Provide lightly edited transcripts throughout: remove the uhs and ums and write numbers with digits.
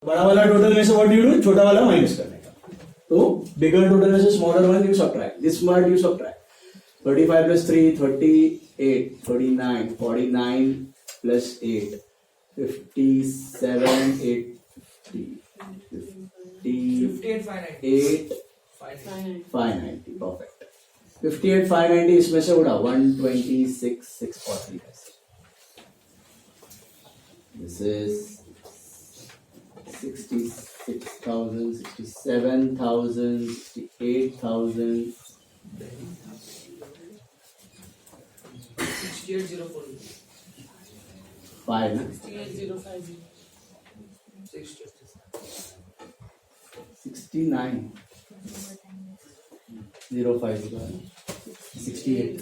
बड़ा वाला टोटल में से व्हाट यू डू, छोटा वाला माइनस करने का. तो बिगर टोटल में से smaller one you subtract, this part you subtract. 35 plus 3 38, 39 49 plus 8 57 8 58 590. Perfect. 58 590 इसमें से उड़ा 126 640. दिस इज 66,000 67,000 68,000 5 ना 69 050 68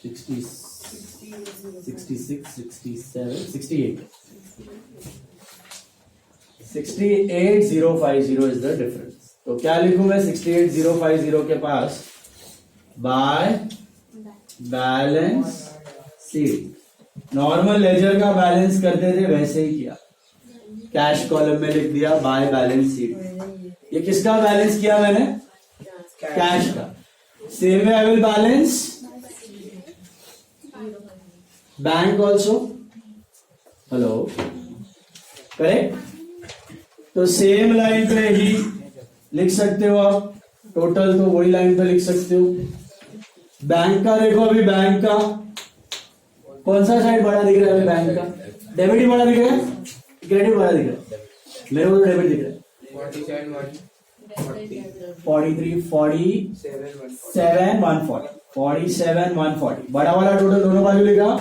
60 66 67 68 68050 इज द डिफरेंस. तो क्या लिखूं मैं 68050 के पास by balance sheet. Normal ledger का बैलेंस करते थे वैसे ही किया, कैश कॉलम में लिख दिया बाय बैलेंस शीट. ये किसका बैलेंस किया मैंने, कैश का. Same way I will balance bank also. Hello, correct. तो सेम लाइन पे ही लिख सकते हो आप, टोटल तो वही लाइन पे लिख सकते हो. बैंक का देखो, अभी बैंक का कौन सा साइड बड़ा दिख रहा है, बैंक का डेबिट ही बड़ा दिख रहा है, क्रेडिट बड़ा दिख रहा है. मेरे को तो डेबिट दिख रहा है. 43 47 140 47 140 बड़ा वाला टोटल दोनों बाजू लिखा.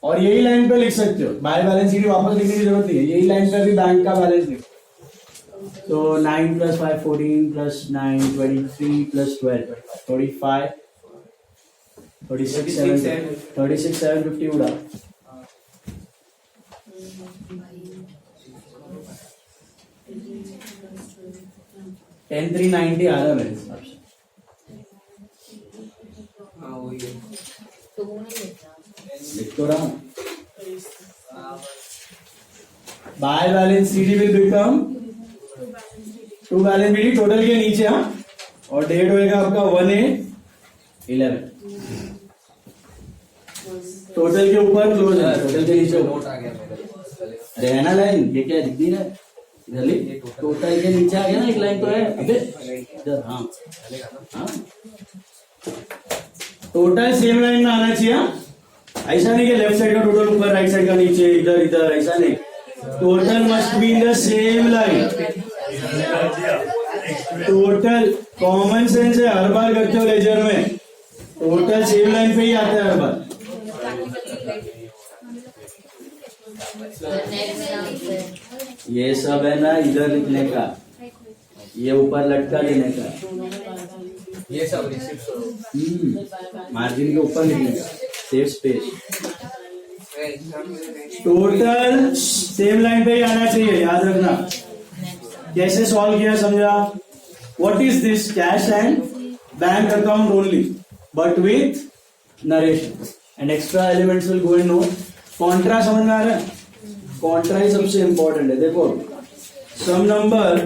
और यही लाइन पे लिख सकते हो, बाय बैलेंस शीट वापस लिखने की जरूरत नहीं है, यही लाइन पे भी बैंक का बैलेंस लिखो. तो 9 plus 5 14 plus 9 23 plus 12 25 36 750 उड़ा. 10,390 आ रहा है मेरे हिसाब से. लिख तो रहा हूं. By balance CD will become to balance BD total के नीचे. हाँ, और डेट होएगा आपका 1/8/11. टोटल के ऊपर क्लोज है, टोटल के नीचे नोट आ गया मेरे. रहना लाइन ये क्या दिख रहा है इधर, टोटल के नीचे आ गया ना एक लाइन तो है अबे इधर. हाँ हाँ, टोटल सेम लाइन में आना चाहिए. ऐसा नहीं कि लेफ्ट साइड का टोटल ऊपर, राइट साइड का नीचे, इधर इधर, ऐसा नहीं. Total must be in the same line. Total common sense है, हर बार करते हो लेजर में, टोटल सेम लाइन पे ही आता है हर बार. ये सब है ना इधर लिखने का, ये ऊपर लटका देने का, ये सब मार्जिन के ऊपर लिखने का, save space. Total same line पे ही आना चाहिए, याद रखना. कैसे सॉल्व किया समझा. What is this, cash and bank account only but with narration and extra elements will go in note. Contra समझ में आ रहा है, कॉन्ट्रा ही सबसे इंपॉर्टेंट है. देखो सम नंबर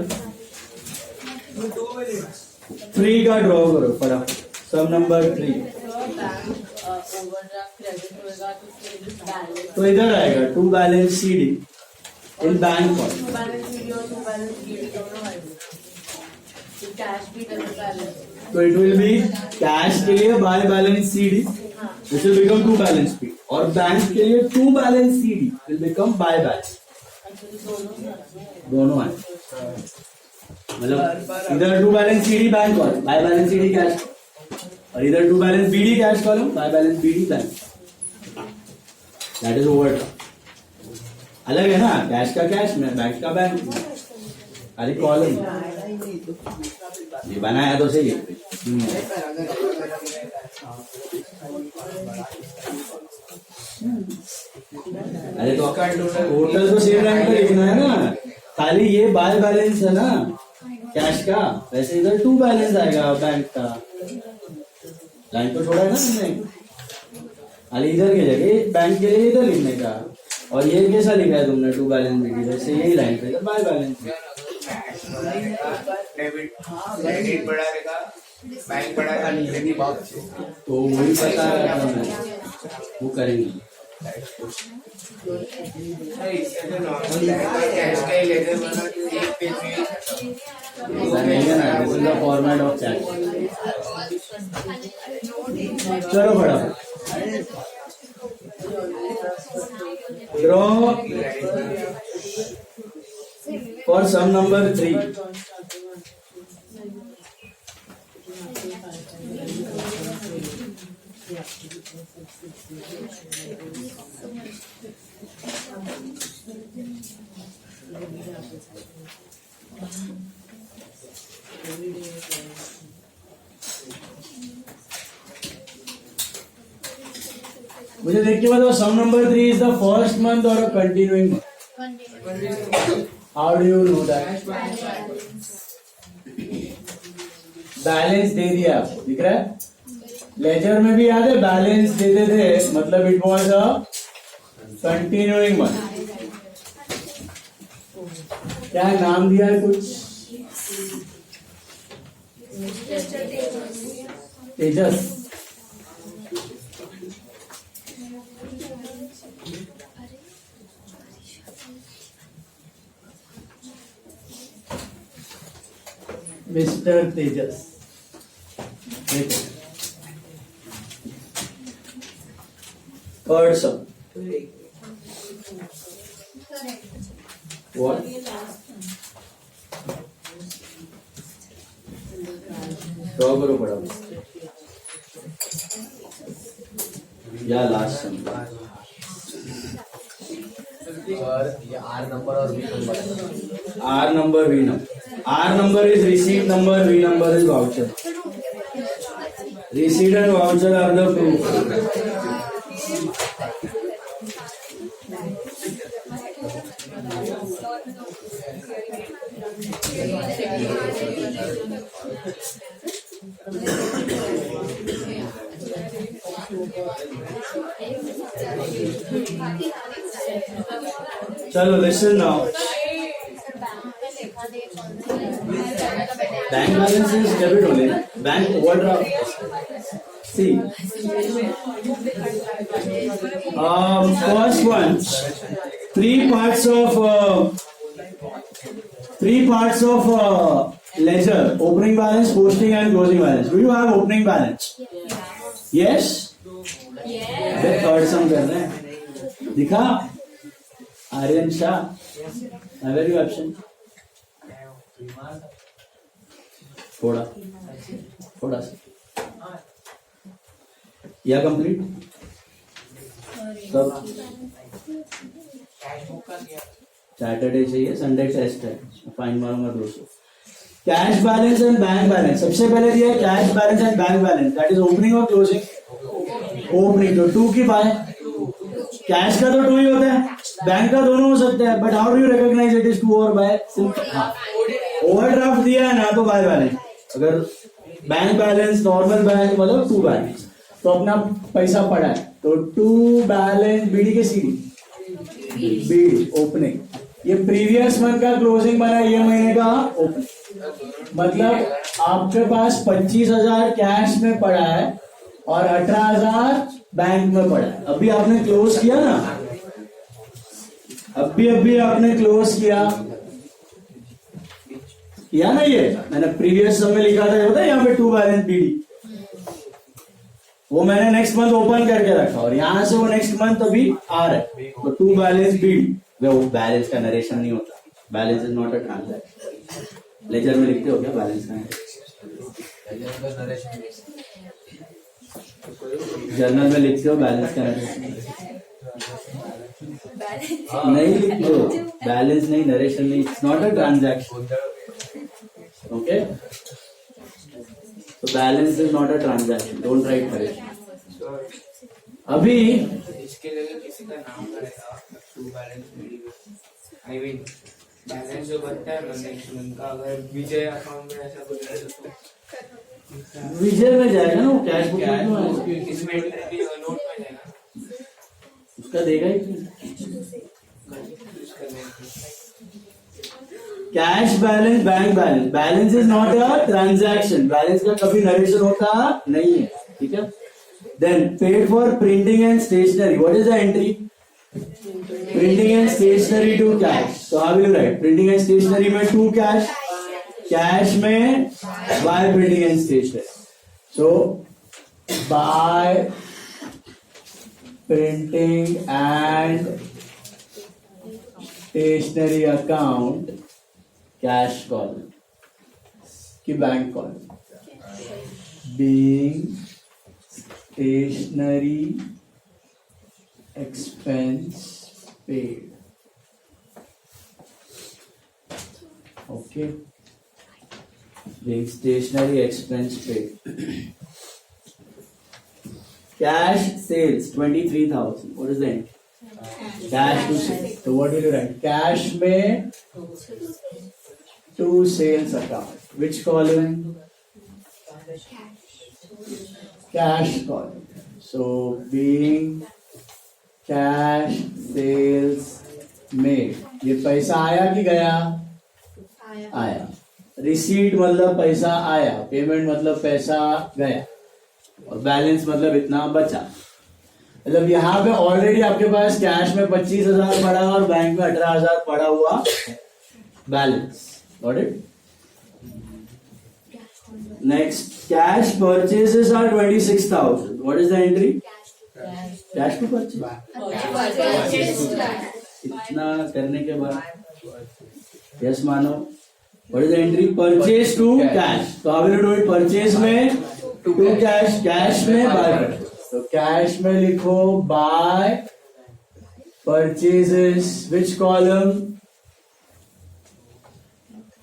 3 का ड्रॉ करो फटाफट. सम नंबर 3 तो इधर आएगा to balance CD in bank col. तो इट विल बी कैश के लिए by balance CD, this will become to balance P. और बैंक के लिए to balance CD will become by balance. दोनों आए, मतलब इधर to balance CD bank col, by balance CD cash, और इधर to balance BD cash column, by balance BD bank. That is over. अलग है ना, कैश का कैश में, बैंक का बैंक. अरे कॉलम ये बनाया तो सही है. अरे तो टोटल तो सेम लाइन पे लिखना है ना, खाली ये बाय बैलेंस है ना कैश का, वैसे इधर टू बैलेंस आएगा बैंक का. लाइन तो छोड़ा है ना तुमने, खाली इधर की जगह बैंक के लिए इधर लिखने का. और ये कैसा लिखा है तुमने टू बैलेंस बीडी, जैसे यही लाइन पे तो बाय बैलेंस। डेबिट क्रेडिट बढ़ा रहेगा, बैंक बढ़ा रहेगा, तो वही पता है वो करेंगे। कैश का ही लेकर बना एक पेज में ऐसा नहीं है ना, this is the format of chat. चलो फटाफट ड्रॉ फॉर सम नंबर 3। मुझे देख के बताओ sum number 3 is the first month और a continuing month. How do you know that? Balance दे दिया आपको, दिख रहा है? लेजर में भी याद है बैलेंस देते थे, मतलब it was a continuing month. क्या नाम दिया है कुछ? Tejas. Mister Tejas, third sum what? Draw करो पड़ा या लास्ट सम। और ये आर नंबर और B number, R number, V number. R number is receipt number, V number is voucher. Receipt and voucher are the proof. चलो listen now. Bank balance is debit only. Bank overdraft. See. First one. Three parts of ledger: opening balance, posting, and closing balance. Do you have opening balance? Yes. Third सम कर रहे हैं, दिखा? Aryan Shah, very option थोड़ा थोड़ा सा या complete सब। Saturday चाहिए, संडे टेस्ट है, फाइन मारूंगा 200। Cash balance and bank balance सबसे पहले दिया cash balance and bank balance, that is opening और क्लोजिंग। ओपनिंग तो 2 की बाय, कैश का तो 2 ही होता है, बैंक का दोनों हो सकता है, but how do you recognise it is 2 और बाय? ओवरड्राफ्ट दिया है ना तो बाय बैलेंस, अगर बैंक बैलेंस नॉर्मल बैंक मतलब 2 बैलेंस, तो अपना पैसा पड़ा है तो 2 बैलेंस बीडी के सीडी बीडी ओपनिंग। ये प्रीवियस मंथ का क्लोजिंग बना, ये महीने का ओपनिंग। मतलब आपके पास 25,000 कैश में पड़ा है और 18,000 बैंक में पड़ा है। अभी आपने क्लोज किया ना, अभी आपने क्लोज किया ना, ये मैंने प्रीवियस समय लिखा था, होता है यहाँ पे 2 बैलेंस बीडी, वो मैंने नेक्स्ट मंथ ओपन करके रखा और यहाँ से वो नेक्स्ट मंथ अभी आ रहा है, तो 2 बैलेंस बीडी। वो बैलेंस का नरेशन नहीं होता, balance is not a transaction. Ledger में लिखते हो क्या बैलेंस का नरेशन? जर्नल में लिखते हो बैलेंस का नरेशन? नहीं लिखते हो, बैलेंस नहीं, नरेशन नहीं, it's not a transaction. Okay, तो balance is not a transaction, don't write for it. अभी इसके लिए किसी का नाम करेगा to balance video, I mean balance जो बनता है नेक्स्ट मंथ का, अगर विजय अकाउंट में ऐसा कुछ है तो विजय में जाएगा ना, वो कैश बुक में इसमें नोट में जाएगा, उसका देगा ही। यूज करने की। Cash balance, bank balance, balance is not a transaction, balance का कभी नरेशन होता नहीं है, ठीक है। Then paid for printing and stationery, what is the entry? Printing and stationery to cash, तो how will you write? Printing and stationery में to cash, cash में by printing and stationery, so by printing and stationery account cash column की bank column, being stationery expense paid. Okay. Being stationary expense paid. Cash sales 23,000. What is that? Cash to sales. So what will you write? Cash में to sales account. Which column? Cash column. So being cash sales में ये पैसा आया कि गया? आया। Receipt मतलब पैसा आया, पेमेंट मतलब पैसा गया, और बैलेंस मतलब इतना बचा। मतलब यहाँ पे ऑलरेडी आपके पास कैश में 25,000 पड़ा और बैंक में 18,000 पड़ा हुआ balance. Got it? Next, cash purchases are 26,000. What is the entry? Cash to purchase. इतना करने के बाद यस मानो, what is the entry? Purchase to cash. तो how will you do it? Purchase में टू कैश, कैश में by purchase, तो cash में लिखो बाय परचेजेस। Which column?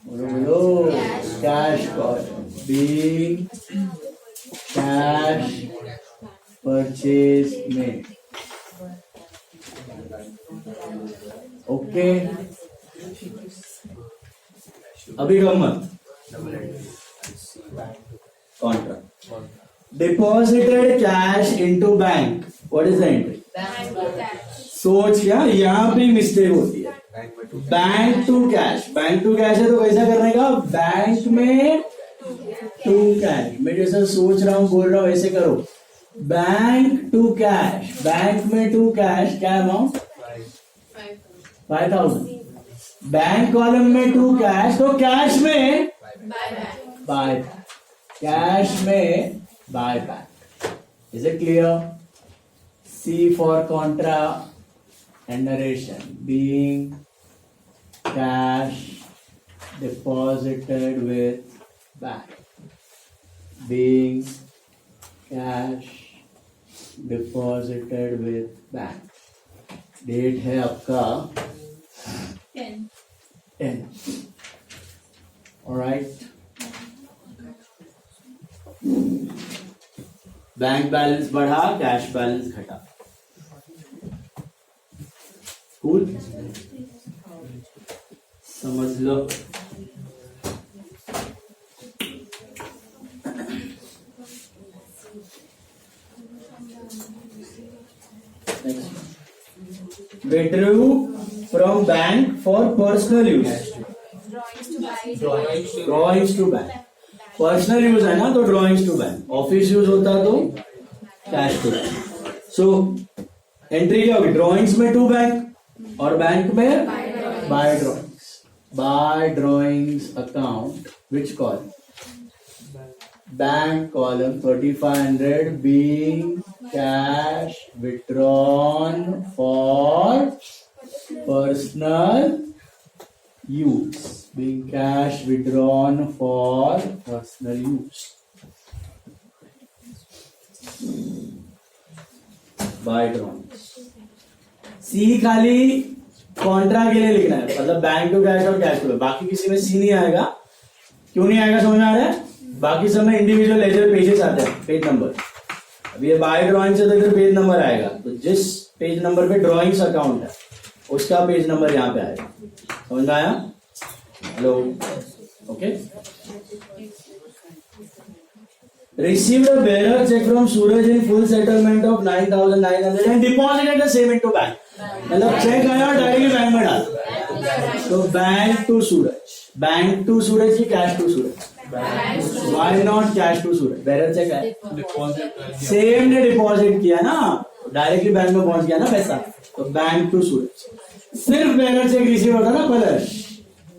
बोलो, cash column, being cash purchase में। ओके, अभी गम्मत, contra deposited cash into bank, what is the entry? सोच, क्या यहाँ पे मिस्टेक होती है? Bank to cash, bank to cash है तो कैसा करने का? बैंक में टू कैश। मैं जैसा सोच रहा हूँ बोल रहा हूँ वैसे करो। बैंक टू कैश, बैंक में टू कैश, क्या अमाउंट? 5,000। बैंक कॉलम में टू कैश, तो कैश में बाय, कैश में by back. Is it clear? C for contra and narration, being cash deposited with bank, being cash deposited with bank. Date है आपका 10. Alright, bank balance बढ़ा, cash balance घटा। Cool, समझ लो। Withdrew from bank for personal use. Drawings to bank. Personal use है ना, तो drawings to bank. Office use होता तो cash to bank. So entry क्या होगी? ड्रॉइंग्स में टू बैंक और बैंक में by drawings. By drawings account, which column? Bank column 3,500 being cash withdrawn for personal use. Being cash withdrawn for personal use. By drawings. सी खाली Contra के लिए लिखना है, मतलब बैंक टू कैश और कैश टू, बाकी किसी में सी नहीं आएगा। क्यों नहीं आएगा समझ में आ रहा है? बाकी सब में इंडिविजुअल लेजर पेजेस आते हैं, पेज नंबर। अब ये बाय ड्रॉइंग से तो इधर पेज नंबर आएगा, तो जिस पेज नंबर पे ड्रॉइंग्स अकाउंट है उसका पेज नंबर यहाँ पे आएगा। समझ में आया? Hello, okay. Received a bearer check from Suraj in full settlement of 9,900 and deposited the same into bank. मतलब चेक आया और डायरेक्टली बैंक में डाल। तो बैंक टू सूरज की cash to Suraj, why not cash to Suraj, bearer cheque है, same ने deposit किया ना, डायरेक्टली बैंक में पहुंच गया ना पैसा, तो बैंक टू सूरज। सिर्फ बैरर चेक रिसीव होता ना प्लस,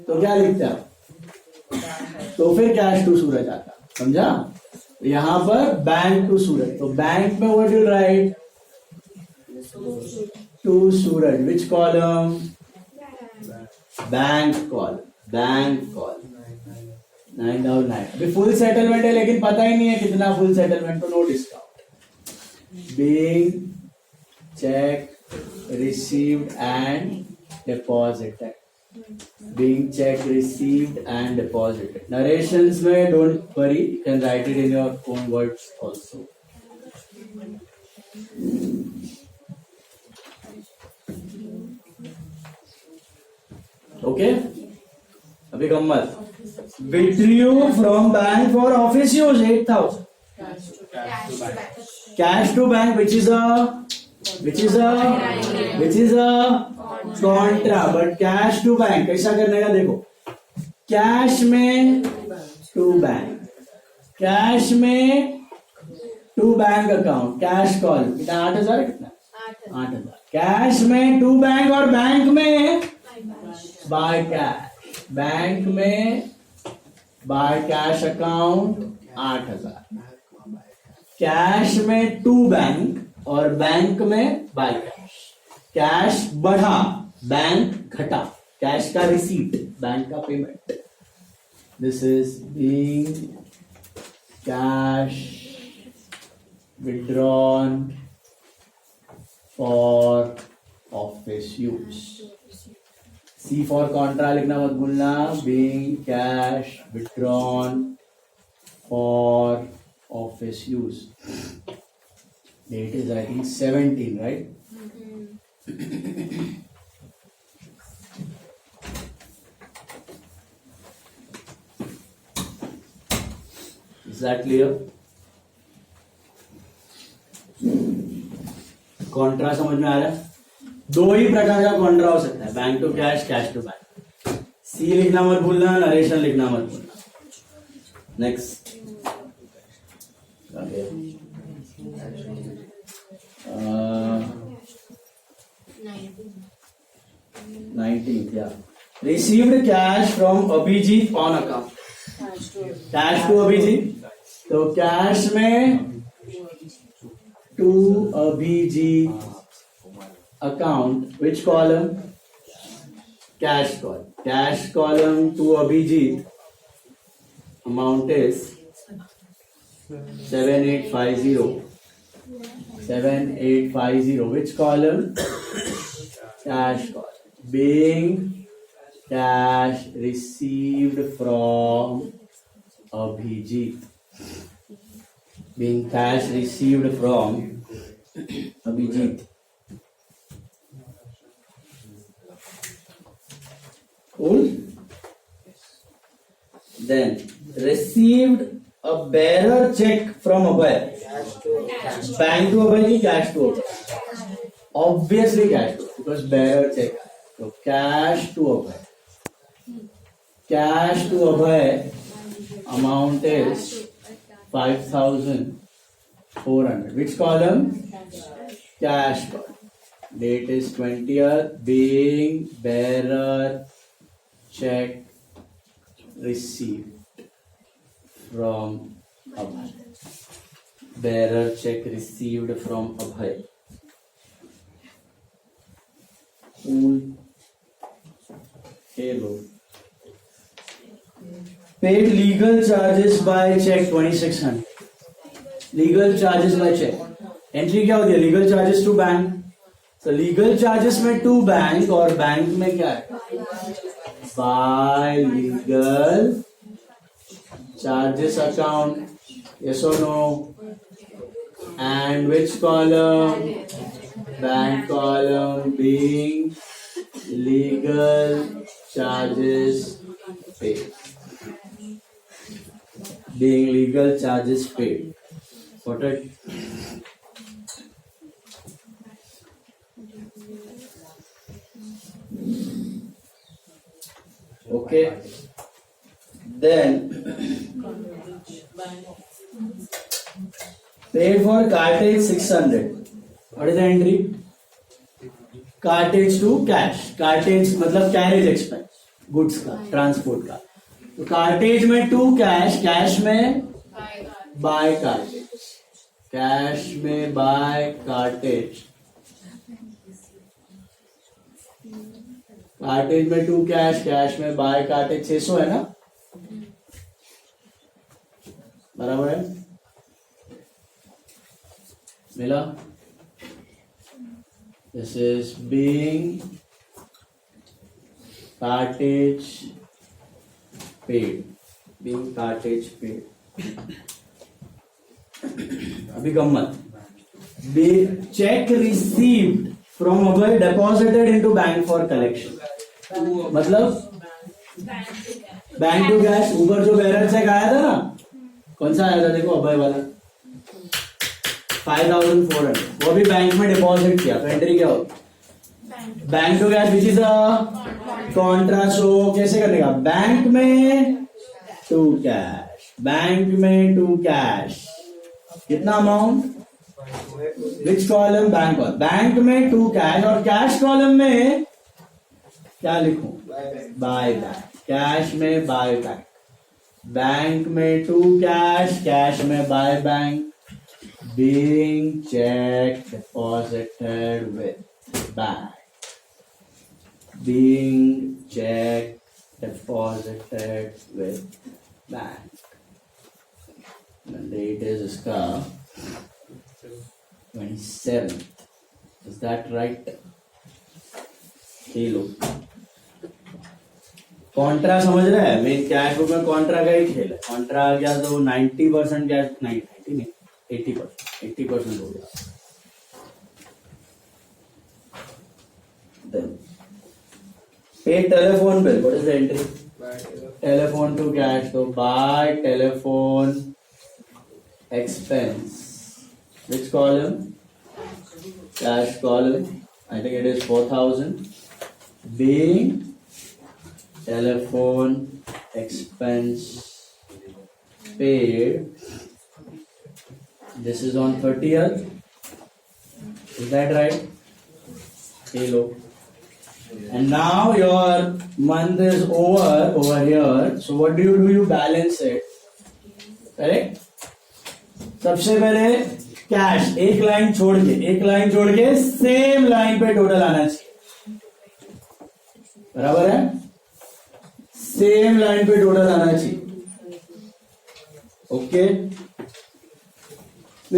तो क्या लिखता है, तो फिर कैश टू सूरज आता, समझा। यहां पर बैंक टू सूरज, तो बैंक में what you write, to Suraj, which column, bank column, bank column 9,900। अभी फुल सेटलमेंट है लेकिन पता ही नहीं है कितना फुल सेटलमेंट, तो no discount. Being cheque received and deposited, being check received and deposited. Narrations में don't worry, you can write it in your own words also. Okay? अभी गम्मत, withdrew from bank for office use 8,000. Cash to bank, which is a contra, but cash to bank कैसा करने का देखो, cash में to bank, cash में to bank account, cash col कितना 8,000 कितना 8,000, कैश में टू बैंक और बैंक में बाय कैश, बैंक में बाय कैश अकाउंट 8,000, कैश में टू बैंक और बैंक में बाय कैश, कैश बढ़ा बैंक घटा, कैश का रिसीट बैंक का payment, this is being cash withdrawn for office use. C for contra लिखना मत भूलना, being cash withdrawn for office use. Date is I think 17, right. Is that clear? Contra समझ में आ रहा है? दो ही प्रकार का कॉन्ट्रा हो सकता है, bank to cash, cash to bank. C लिखना मत भूलना, नरेशन लिखना मत भूलना। Next 19th, yeah. Received cash from Abhijit on account. Cash to Abhijit, तो कैश में to Abhijit account, which column, cash column, cash column to Abhijit, amount is 7850, which column, cash column, being cash received from Abhijit, being cash received from Abhijit. Cool. Then received a bearer check from Abhay, bank to Abhay ki cash to Abhay, obviously cash to, because bearer check, so cash to Abhay, cash to Abhay, amount is 5,400. Which column? Cash column. Date is 20th. Being bearer check received from Abhay. Bearer check received from Abhay. Cool. Hello. Paid legal charges by check 2,600. Legal charges by check. Entry क्या होती है? Legal charges to bank. So legal charges में to bank और bank में क्या है? By legal charges account. Yes or no? And which column? Bank column, being legal charges paid. Being legal charges paid. Got it? Okay. Then paid for cartage 600. What is the entry? Cartage to cash. Cartage मतलब carriage expense, goods का, transport का. तो cartage में to cash, cash में by cartage, cash में by cartage. Cartage में to cash, cash में by cartage 600 है ना, बराबर है, मिला. This is being cartage paid, being cartage paid. अभी गम्मत, B cheque received from Abhay deposited into bank for collection. मतलब बैंक टू कैश, ऊपर जो बैलेंस चेक आया था ना, कौन सा आया था देखो, अभय वाला 5400, वो भी बैंक में डिपॉजिट किया. तो एंट्री क्या होगी? Bank to cash which is a contra. Show कैसे करने का? बैंक में टू कैश, बैंक में टू कैश, कितना अमाउंट, विच कॉलम, बैंक. और बैंक में टू कैश, और कैश कॉलम में क्या लिखूं? By bank. कैश में बाय बैंक, बैंक में टू कैश, कैश में by bank. Being cheque deposited with bank, being cheque deposited with bank. Date is इसका 27th. Is that right? Low Contra समझ रहा है, मेन कैश बुक में Contra का ही खेल है. कॉन्ट्रा आ गया तो 90% कैश, 90 नहीं 80% हो गया. Pay telephone bill, what is the entry? Telephone to cash, तो by telephone expense. Which column? Cash column. I think it is 4000. Being telephone expense paid. This is on 30th. Is that right? Hello. And now your month is over here. So what do? You balance it. Correct? सबसे पहले cash एक line छोड़ के same line पे total आना चाहिए, बराबर है, सेम लाइन पे टोटल आना चाहिए. ओके.